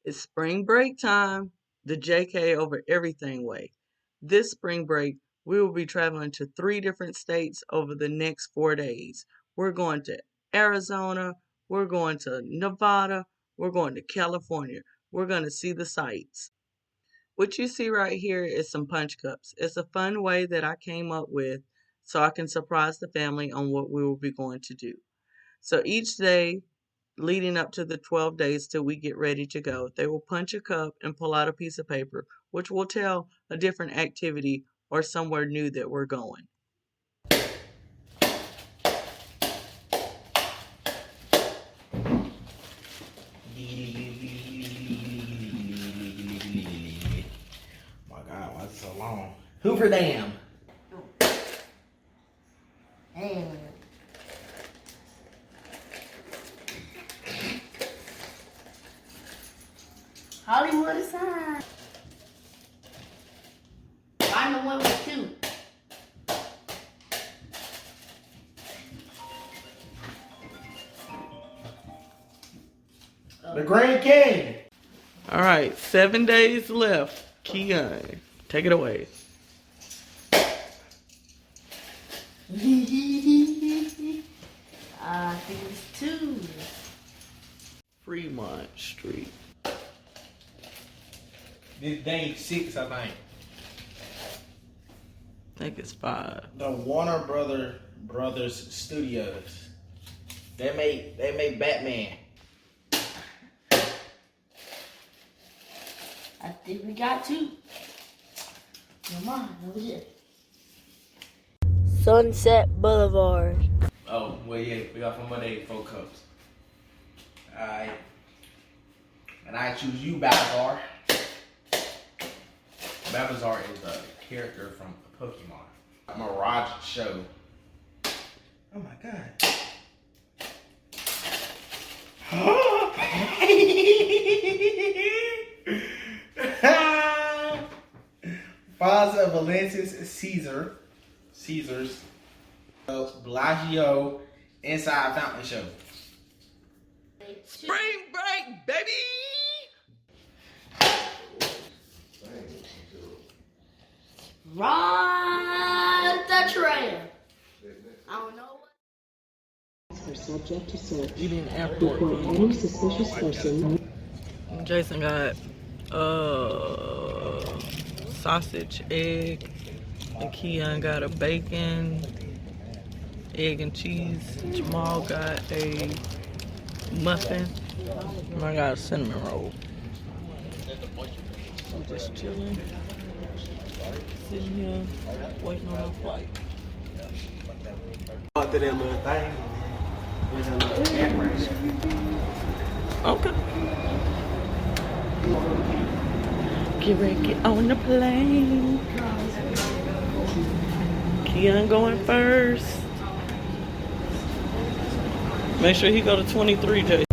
It's spring break time, the JK over everything way. This spring break, we will be traveling to 3 different states over the next 4 days. We're going to Arizona, we're going to Nevada, we're going to California. We're going to see the sights. What you see right here is some punch cups. It's a fun way that I came up with so I can surprise the family on what we will be going to do. So each day leading up to the 12 days till we get ready to go, they will punch a cup and pull out a piece of paper, which will tell a different activity or somewhere new that we're going. My God, why is it so long? Hoover Dam. And Hollywood sign. Find the one with 2. The Grand King. All right, 7 days left. Keon, take it away. I think it's 2. Fremont Street. This day 6, I think. I think it's 5. The Warner Brothers Studios. They made Batman. I think we got 2. Come on, over here. Sunset Boulevard. Oh, well, yeah, we got 4 more days, 4 cups. Alright. And I choose you, Balazar. Balazar is a character from Pokemon. Mirage Show. Oh my God. Faza Valencia's Caesars. Bellagio Inside Fountain Show. Spring break, baby! Ride the train. I don't know what. Are subject to search. Eating airport Report food. any suspicious person. Jason got sausage, egg, and Keon got a bacon, egg and cheese. Jamal got a muffin. And I got a cinnamon roll. I'm just chilling, sitting here, waiting on our flight. After that little thing, there's a little air race. Okay. Get ready, get on the plane. Keon going first. Make sure he go to 23, Jay.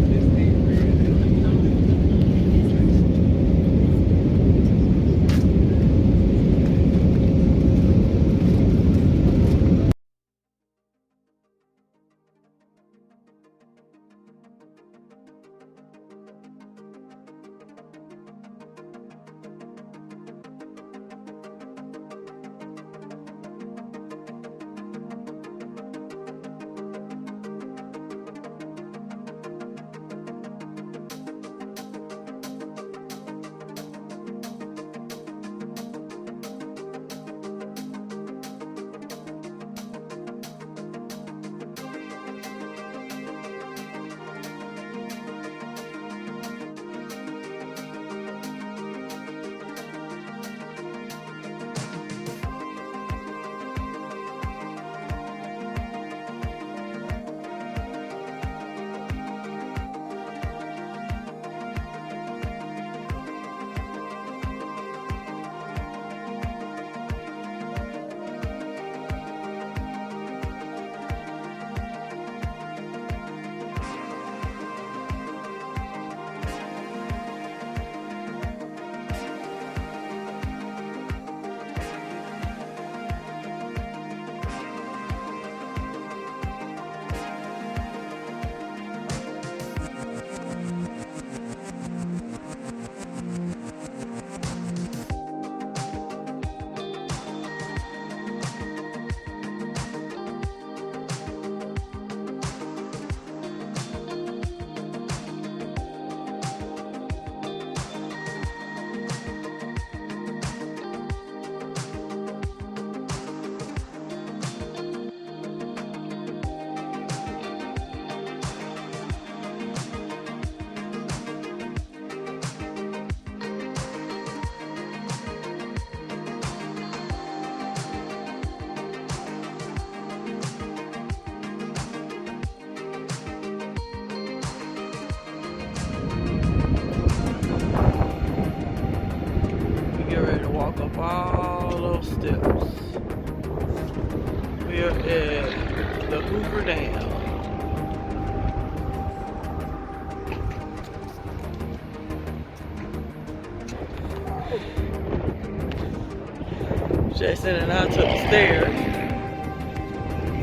Jason and I took the stairs,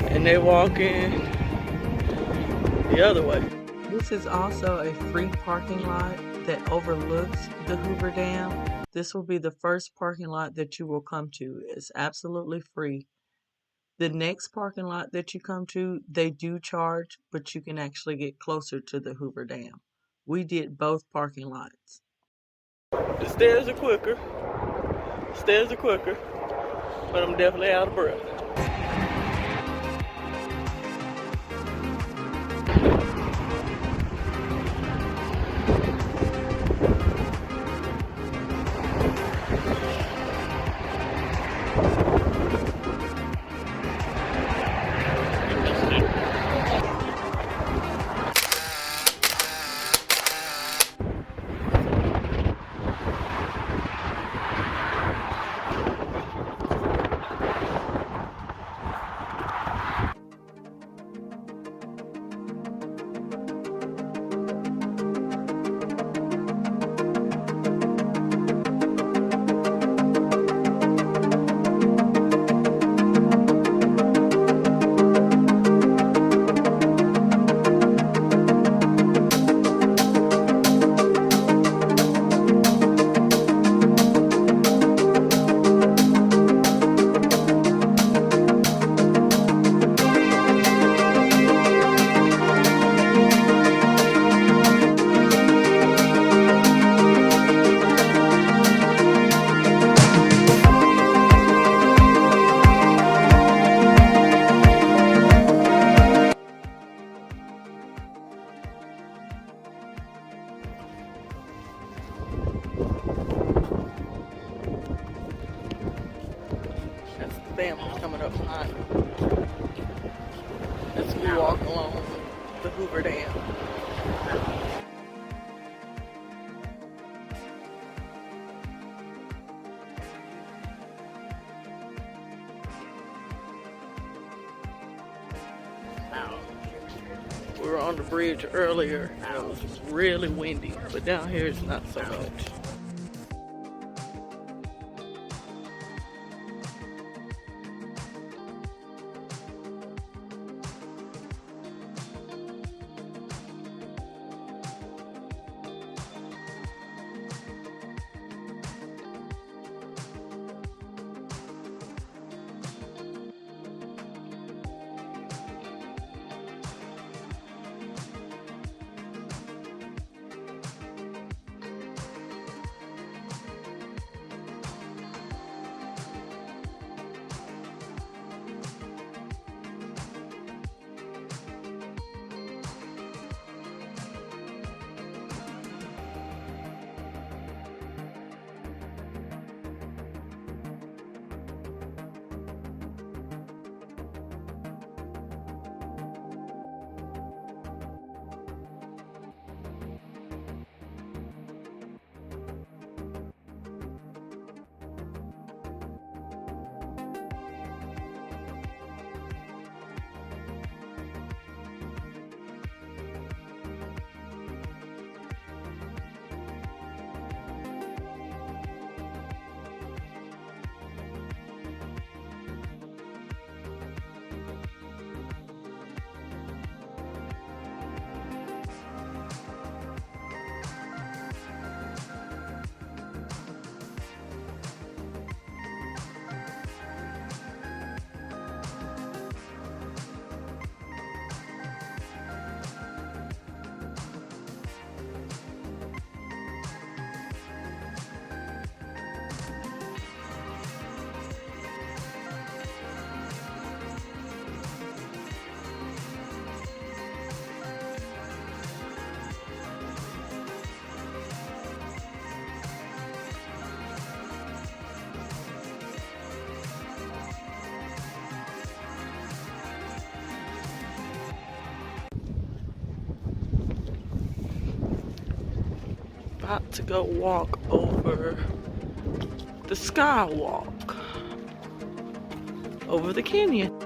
and they walking the other way. This is also a free parking lot that overlooks the Hoover Dam. This will be the first parking lot that you will come to. It's absolutely free. The next parking lot that you come to, they do charge, but you can actually get closer to the Hoover Dam. We did both parking lots. The stairs are quicker. But I'm definitely out of breath. That's the family coming up behind me as we walk along the Hoover Dam. We were on the bridge earlier and it was really windy, but down here it's not so much. About to go walk over the skywalk over the canyon.